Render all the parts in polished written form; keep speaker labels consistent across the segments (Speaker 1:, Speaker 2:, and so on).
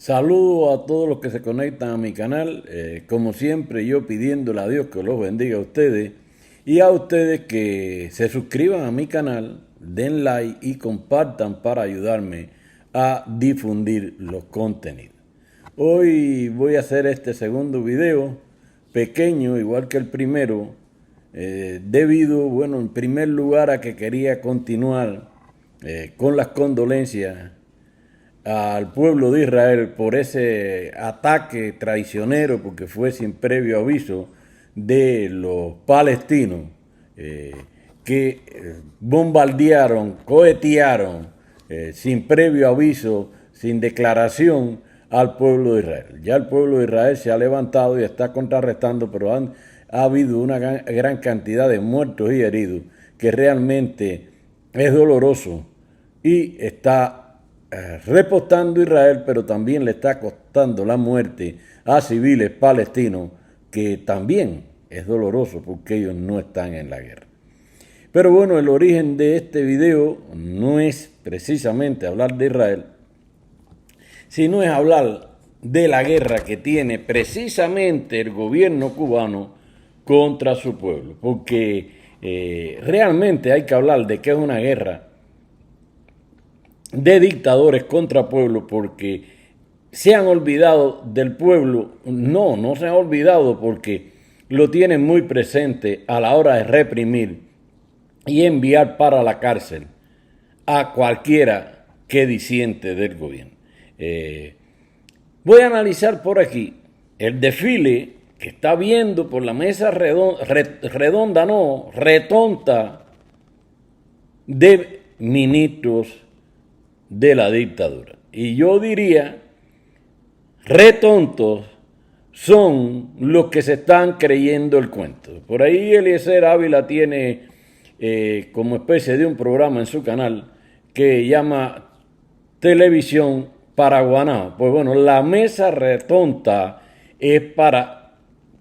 Speaker 1: Saludos a todos los que se conectan a mi canal. Como siempre, yo pidiéndole a Dios que los bendiga a ustedes y a ustedes que se suscriban a mi canal, den like y compartan para ayudarme a difundir los contenidos. Hoy voy a hacer este segundo video, pequeño, igual que el primero, debido, bueno, en primer lugar a que quería continuar con las condolencias al pueblo de Israel por ese ataque traicionero, porque fue sin previo aviso, de los palestinos que bombardearon, cohetearon sin previo aviso, sin declaración al pueblo de Israel. Ya el pueblo de Israel se ha levantado y está contrarrestando, pero ha habido una gran cantidad de muertos y heridos que realmente es doloroso y está repostando Israel, pero también le está costando la muerte a civiles palestinos, que también es doloroso porque ellos no están en la guerra. Pero bueno, el origen de este video no es precisamente hablar de Israel, sino es hablar de la guerra que tiene precisamente el gobierno cubano contra su pueblo, porque realmente hay que hablar de que es una guerra de dictadores contra pueblo, porque se han olvidado del pueblo. No se han olvidado, porque lo tienen muy presente a la hora de reprimir y enviar para la cárcel a cualquiera que disiente del gobierno. Voy a analizar por aquí el desfile que está viendo por la mesa retonta de ministros de la dictadura. Y yo diría, retontos son los que se están creyendo el cuento. Por ahí Eliezer Ávila tiene como especie de un programa en su canal que llama Televisión Paraguaná. Pues bueno, la mesa retonta es para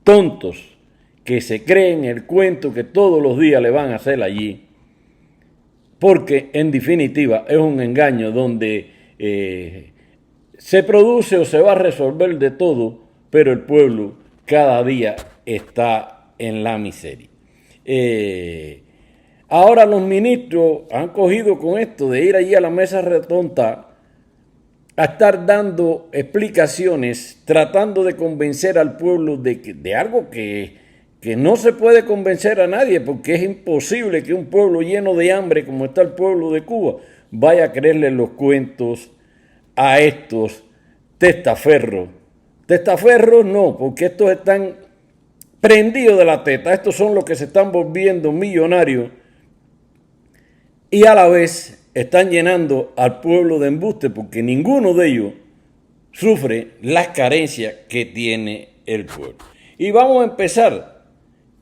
Speaker 1: tontos que se creen el cuento que todos los días le van a hacer allí, porque en definitiva es un engaño donde se produce o se va a resolver de todo, pero el pueblo cada día está en la miseria. Ahora los ministros han cogido con esto de ir allí a la mesa retonta a estar dando explicaciones, tratando de convencer al pueblo de algo que no se puede convencer a nadie, porque es imposible que un pueblo lleno de hambre como está el pueblo de Cuba vaya a creerle los cuentos a estos testaferros. Testaferros no, porque estos están prendidos de la teta. Estos son los que se están volviendo millonarios y a la vez están llenando al pueblo de embuste, porque ninguno de ellos sufre las carencias que tiene el pueblo. Y vamos a empezar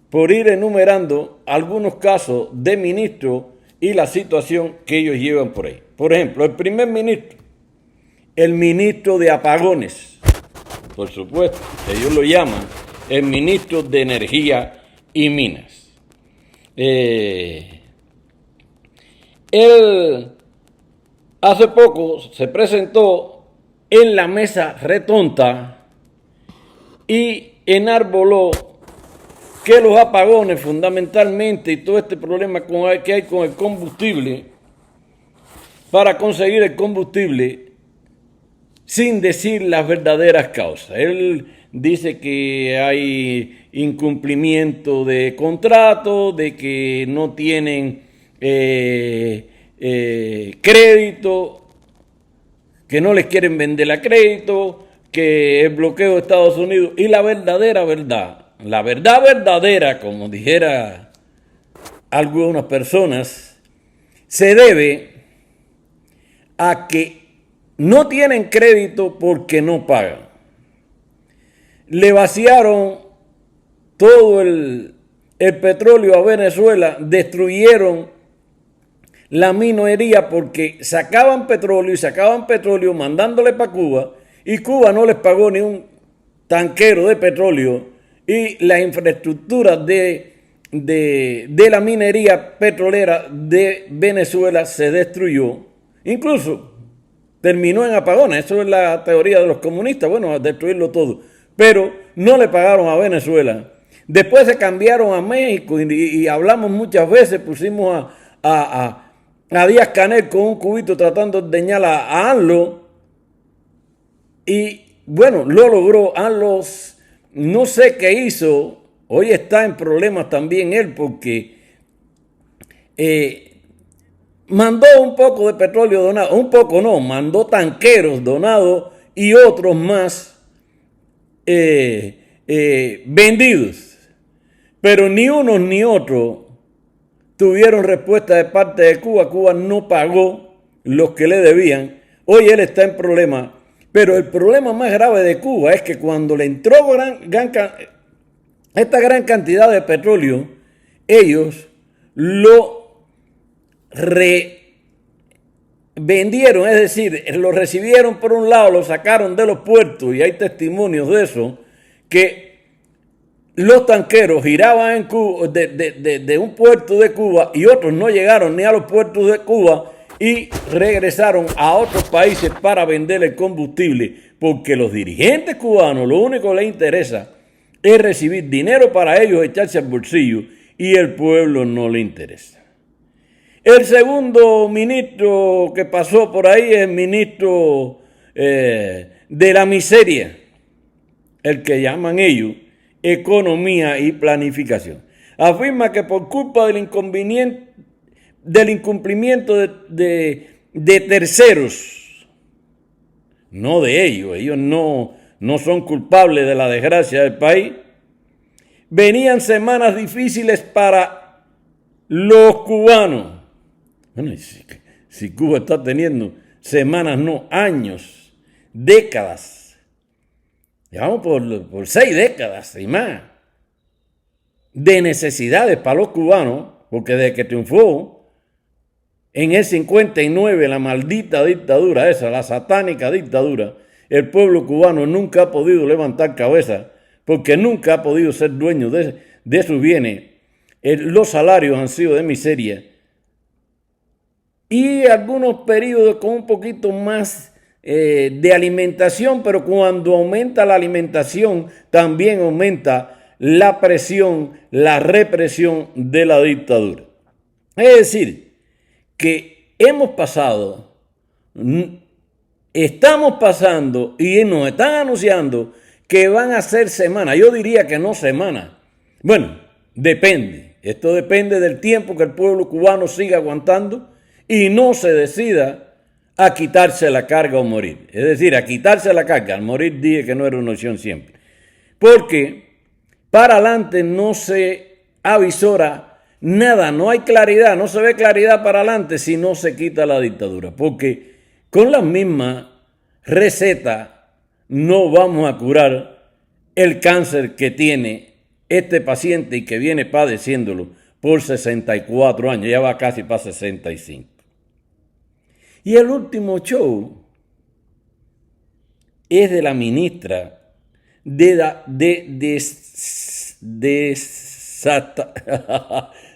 Speaker 1: por ir enumerando algunos casos de ministros y la situación que ellos llevan por ahí. Por ejemplo, el primer ministro, el ministro de apagones, por supuesto, ellos lo llaman el ministro de Energía y Minas. Él hace poco se presentó en la mesa retonta y enarboló que los apagones fundamentalmente y todo este problema que hay con el combustible, para conseguir el combustible, sin decir las verdaderas causas. Él dice que hay incumplimiento de contrato, de que no tienen crédito, que no les quieren vender a crédito, que el bloqueo de Estados Unidos. Y la verdadera verdad, la verdad verdadera, como dijera algunas personas, se debe a que no tienen crédito porque no pagan. Le vaciaron todo el petróleo a Venezuela, destruyeron la minería porque sacaban petróleo mandándole para Cuba, y Cuba no les pagó ni un tanquero de petróleo, y la infraestructura de la minería petrolera de Venezuela se destruyó. Incluso terminó en apagones. Eso es la teoría de los comunistas, bueno, a destruirlo todo. Pero no le pagaron a Venezuela. Después se cambiaron a México y hablamos muchas veces, pusimos a Díaz Canel con un cubito tratando de ordeñar a ANLO. Y bueno, lo logró. ANLO no sé qué hizo. Hoy está en problemas también él porque mandó un poco de petróleo donado. Un poco no, mandó tanqueros donados y otros más vendidos. Pero ni unos ni otros tuvieron respuesta de parte de Cuba. Cuba no pagó los que le debían. Hoy él está en problemas. Pero el problema más grave de Cuba es que cuando le entró esta gran cantidad de petróleo, ellos lo vendieron, es decir, lo recibieron por un lado, lo sacaron de los puertos, y hay testimonios de eso, que los tanqueros giraban en Cuba, de un puerto de Cuba, y otros no llegaron ni a los puertos de Cuba y regresaron a otros países para vender el combustible, porque los dirigentes cubanos lo único que les interesa es recibir dinero para ellos, echarse al bolsillo, y el pueblo no le interesa. El segundo ministro que pasó por ahí es el ministro de la miseria, el que llaman ellos Economía y Planificación. Afirma que por culpa del incumplimiento de terceros, no de ellos no son culpables de la desgracia del país, venían semanas difíciles para los cubanos. Bueno, si Cuba está teniendo semanas, no años, décadas, llevamos por 6 décadas y más, de necesidades para los cubanos, porque desde que triunfó en el 59 la maldita dictadura esa, la satánica dictadura, el pueblo cubano nunca ha podido levantar cabeza, porque nunca ha podido ser dueño de sus bienes. Los salarios han sido de miseria. Y algunos periodos con un poquito más de alimentación, pero cuando aumenta la alimentación, también aumenta la presión, la represión de la dictadura. Es decir, que estamos pasando y nos están anunciando que van a ser semanas. Yo diría que no semanas. Bueno, depende. Esto depende del tiempo que el pueblo cubano siga aguantando y no se decida a quitarse la carga o morir. Es decir, a quitarse la carga. Al morir dije que no era una opción siempre. Porque para adelante no se avisora nada, no hay claridad, no se ve claridad para adelante si no se quita la dictadura. Porque con la misma receta no vamos a curar el cáncer que tiene este paciente y que viene padeciéndolo por 64 años, ya va casi para 65. Y el último show es de la ministra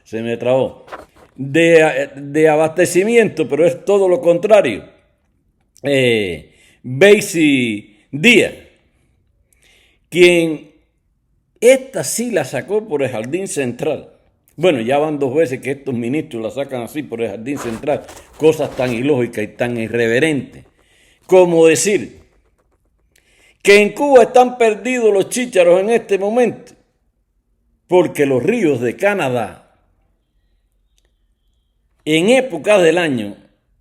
Speaker 1: se me trabó, de abastecimiento, pero es todo lo contrario. Beisy Díaz, quien esta sí la sacó por el Jardín Central. Bueno, ya van 2 veces que estos ministros la sacan así por el Jardín Central. Cosas tan ilógicas y tan irreverentes como decir que en Cuba están perdidos los chícharos en este momento porque los ríos de Canadá en épocas del año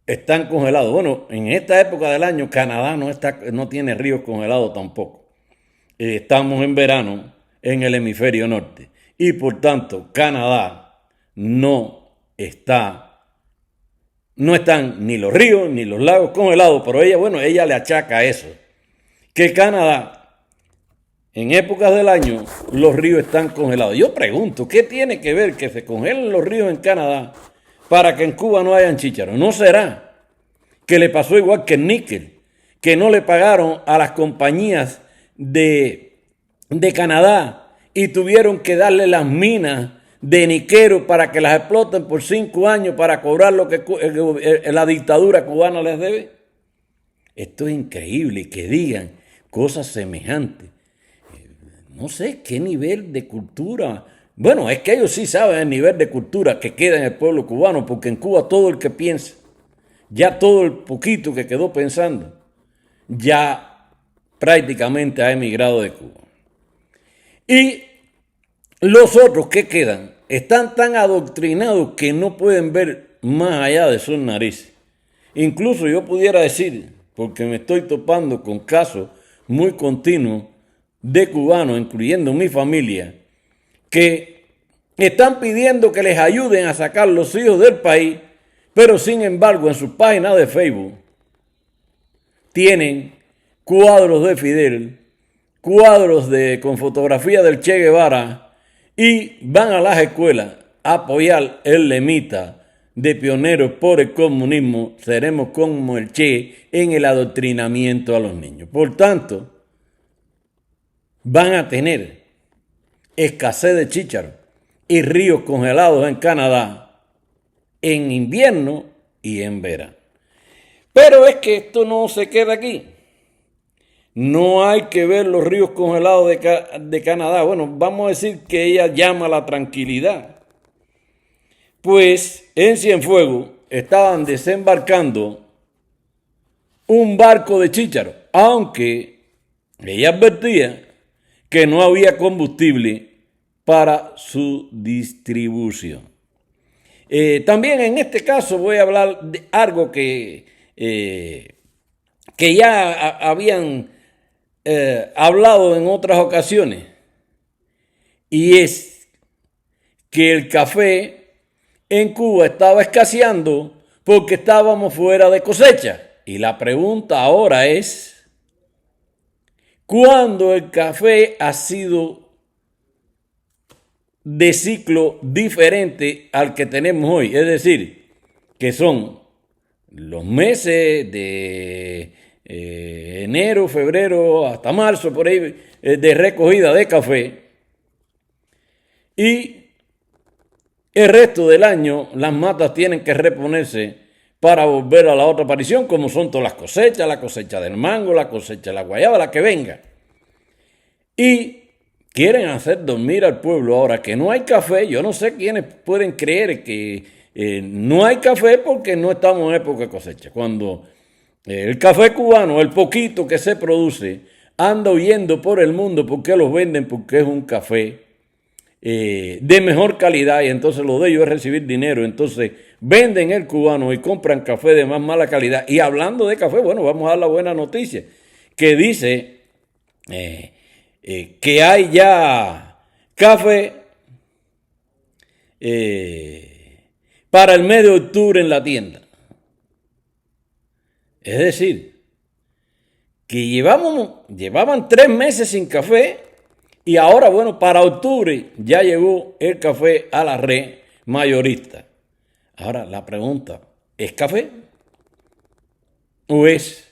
Speaker 1: están congelados. Bueno, en esta época del año Canadá no tiene ríos congelados tampoco. Estamos en verano en el hemisferio norte y por tanto Canadá no están ni los ríos ni los lagos congelados, pero ella le achaca eso, que Canadá en épocas del año los ríos están congelados. Yo pregunto, ¿qué tiene que ver que se congelen los ríos en Canadá para que en Cuba no hayan chícharos? ¿No será que le pasó igual que el níquel, que no le pagaron a las compañías de Canadá y tuvieron que darle las minas de niquero para que las exploten por 5 años para cobrar lo que la dictadura cubana les debe? esto es increíble que digan cosas semejantes. No sé qué nivel de cultura. Bueno, es que ellos sí saben el nivel de cultura que queda en el pueblo cubano, porque en Cuba todo el que piensa, ya todo el poquito que quedó pensando, ya prácticamente ha emigrado de Cuba. Y los otros que quedan están tan adoctrinados que no pueden ver más allá de sus narices. Incluso yo pudiera decir, porque me estoy topando con casos muy continuos de cubanos, incluyendo mi familia, que están pidiendo que les ayuden a sacar los hijos del país, pero sin embargo en su página de Facebook tienen cuadros de Fidel, cuadros con fotografía del Che Guevara y van a las escuelas a apoyar el lemita de pioneros por el comunismo, seremos como el Che en el adoctrinamiento a los niños. Por tanto, van a tener escasez de chícharos y ríos congelados en Canadá en invierno y en verano. Pero es que esto no se queda aquí. No hay que ver los ríos congelados de Canadá. Bueno, vamos a decir que ella llama la tranquilidad. Pues en Cienfuegos estaban desembarcando un barco de chícharos, aunque ella advertía que no había combustible para su distribución. También en este caso voy a hablar de algo que ya habían hablado en otras ocasiones, y es que el café en Cuba estaba escaseando porque estábamos fuera de cosecha. Y la pregunta ahora es, ¿cuándo el café ha sido de ciclo diferente al que tenemos hoy? Es decir, que son los meses de enero, febrero, hasta marzo, por ahí, de recogida de café. Y el resto del año las matas tienen que reponerse para volver a la otra aparición, como son todas las cosechas, la cosecha del mango, la cosecha de la guayaba, la que venga. Y quieren hacer dormir al pueblo ahora que no hay café. Yo no sé quiénes pueden creer que no hay café porque no estamos en época de cosecha. Cuando el café cubano, el poquito que se produce, anda huyendo por el mundo porque los venden, porque es un café de mejor calidad, y entonces lo de ellos es recibir dinero. Entonces venden el cubano y compran café de más mala calidad. Y hablando de café, bueno, vamos a dar la buena noticia, que dice que hay ya café para el mes de octubre en la tienda. Es decir, que llevaban 3 meses sin café. Y ahora, bueno, para octubre ya llegó el café a la red mayorista. Ahora la pregunta, ¿es café? ¿O es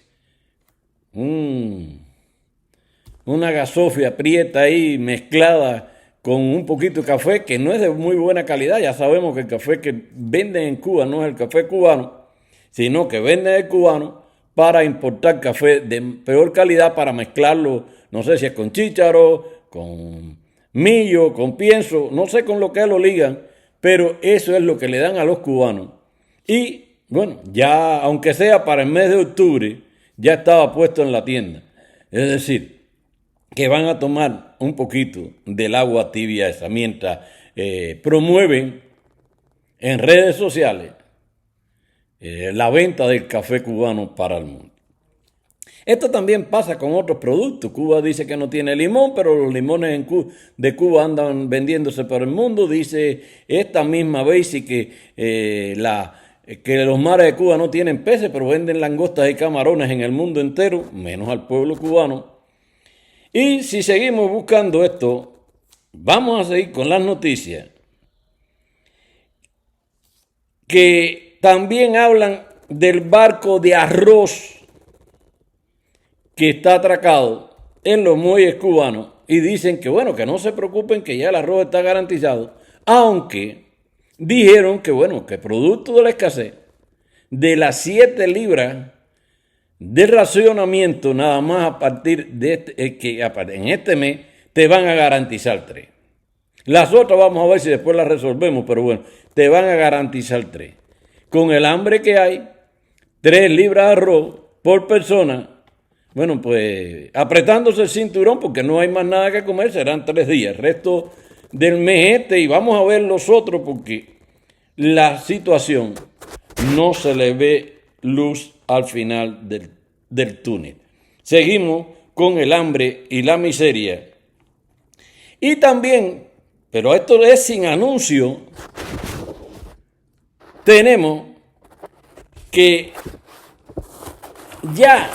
Speaker 1: una gasofia prieta ahí mezclada con un poquito de café que no es de muy buena calidad? Ya sabemos que el café que venden en Cuba no es el café cubano, sino que venden el cubano para importar café de peor calidad para mezclarlo, no sé si es con chícharo, con millo, con pienso, no sé con lo que lo ligan, pero eso es lo que le dan a los cubanos. Y bueno, ya aunque sea para el mes de octubre, ya estaba puesto en la tienda. Es decir, que van a tomar un poquito del agua tibia esa mientras promueven en redes sociales la venta del café cubano para el mundo. Esto también pasa con otros productos. Cuba dice que no tiene limón, pero los limones de Cuba andan vendiéndose por el mundo. Dice esta misma Basic que los mares de Cuba no tienen peces, pero venden langostas y camarones en el mundo entero, menos al pueblo cubano. Y si seguimos buscando esto, vamos a seguir con las noticias que también hablan del barco de arroz que está atracado en los muelles cubanos, y dicen que bueno, que no se preocupen, que ya el arroz está garantizado, aunque dijeron que bueno, que producto de la escasez de las 7 libras de racionamiento nada más a partir de en este mes te van a garantizar 3. Las otras vamos a ver si después las resolvemos, pero bueno, te van a garantizar 3. Con el hambre que hay, 3 libras de arroz por persona. Bueno, pues apretándose el cinturón porque no hay más nada que comer, serán 3 días. El resto del mes y vamos a ver los otros porque la situación no se le ve luz al final del túnel. Seguimos con el hambre y la miseria. Y también, pero esto es sin anuncio, tenemos que ya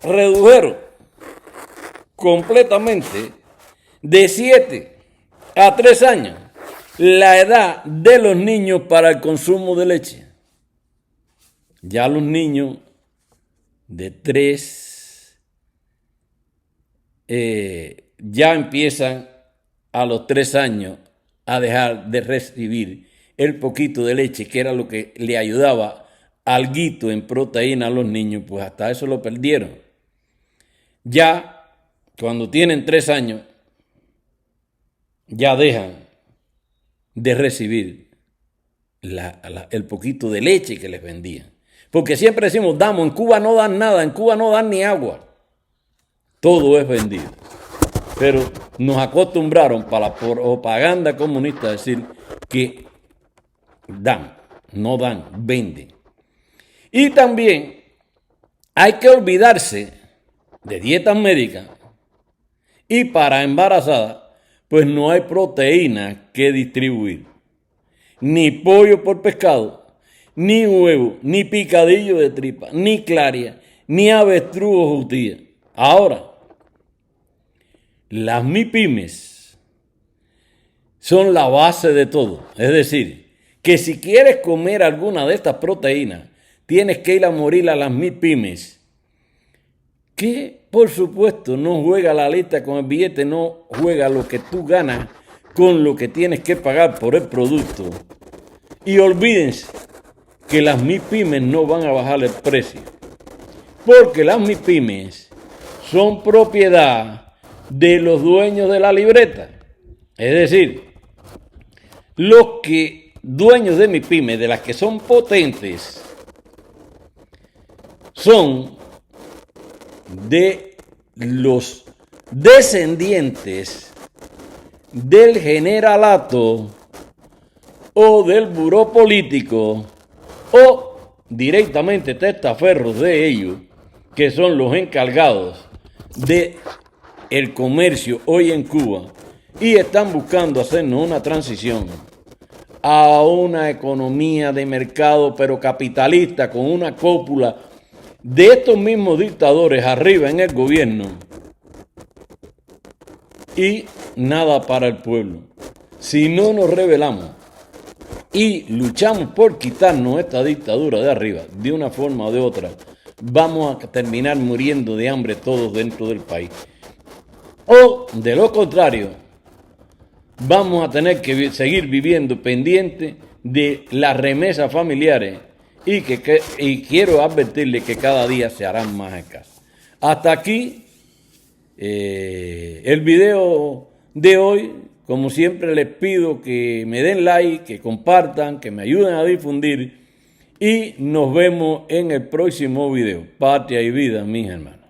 Speaker 1: redujeron completamente de 7 a 3 años la edad de los niños para el consumo de leche. Ya los niños de 3 ya empiezan a los 3 años a dejar de recibir el poquito de leche que era lo que le ayudaba alguito en proteína a los niños, pues hasta eso lo perdieron. Ya cuando tienen 3 años ya dejan de recibir el poquito de leche que les vendían. Porque siempre decimos, en Cuba no dan nada, en Cuba no dan ni agua. Todo es vendido. Pero nos acostumbraron para la propaganda comunista a decir que no dan, venden. Y también hay que olvidarse de dietas médicas y para embarazadas, pues no hay proteína que distribuir. Ni pollo por pescado, ni huevo, ni picadillo de tripa, ni claria, ni avestruz o jutía. Ahora, las MIPYMES son la base de todo. Es decir, que si quieres comer alguna de estas proteínas, tienes que ir a morir a las MIPYMES, que por supuesto no juega la lista con el billete, no juega lo que tú ganas con lo que tienes que pagar por el producto. Y olvídense que las MIPYMES no van a bajar el precio, porque las MIPYMES son propiedad de los dueños de la libreta. Es decir, los dueños de MIPYMES, de las que son potentes, son de los descendientes del generalato o del buró político o directamente testaferros de ellos, que son los encargados de el comercio hoy en Cuba y están buscando hacernos una transición a una economía de mercado pero capitalista con una cúpula de estos mismos dictadores arriba en el gobierno y nada para el pueblo. Si no nos rebelamos y luchamos por quitarnos esta dictadura de arriba de una forma o de otra, vamos a terminar muriendo de hambre todos dentro del país. O de lo contrario, vamos a tener que seguir viviendo pendiente de las remesas familiares y quiero advertirles que cada día se harán más escasas. Hasta aquí el video de hoy. Como siempre les pido que me den like, que compartan, que me ayuden a difundir y nos vemos en el próximo video. Patria y vida, mis hermanos.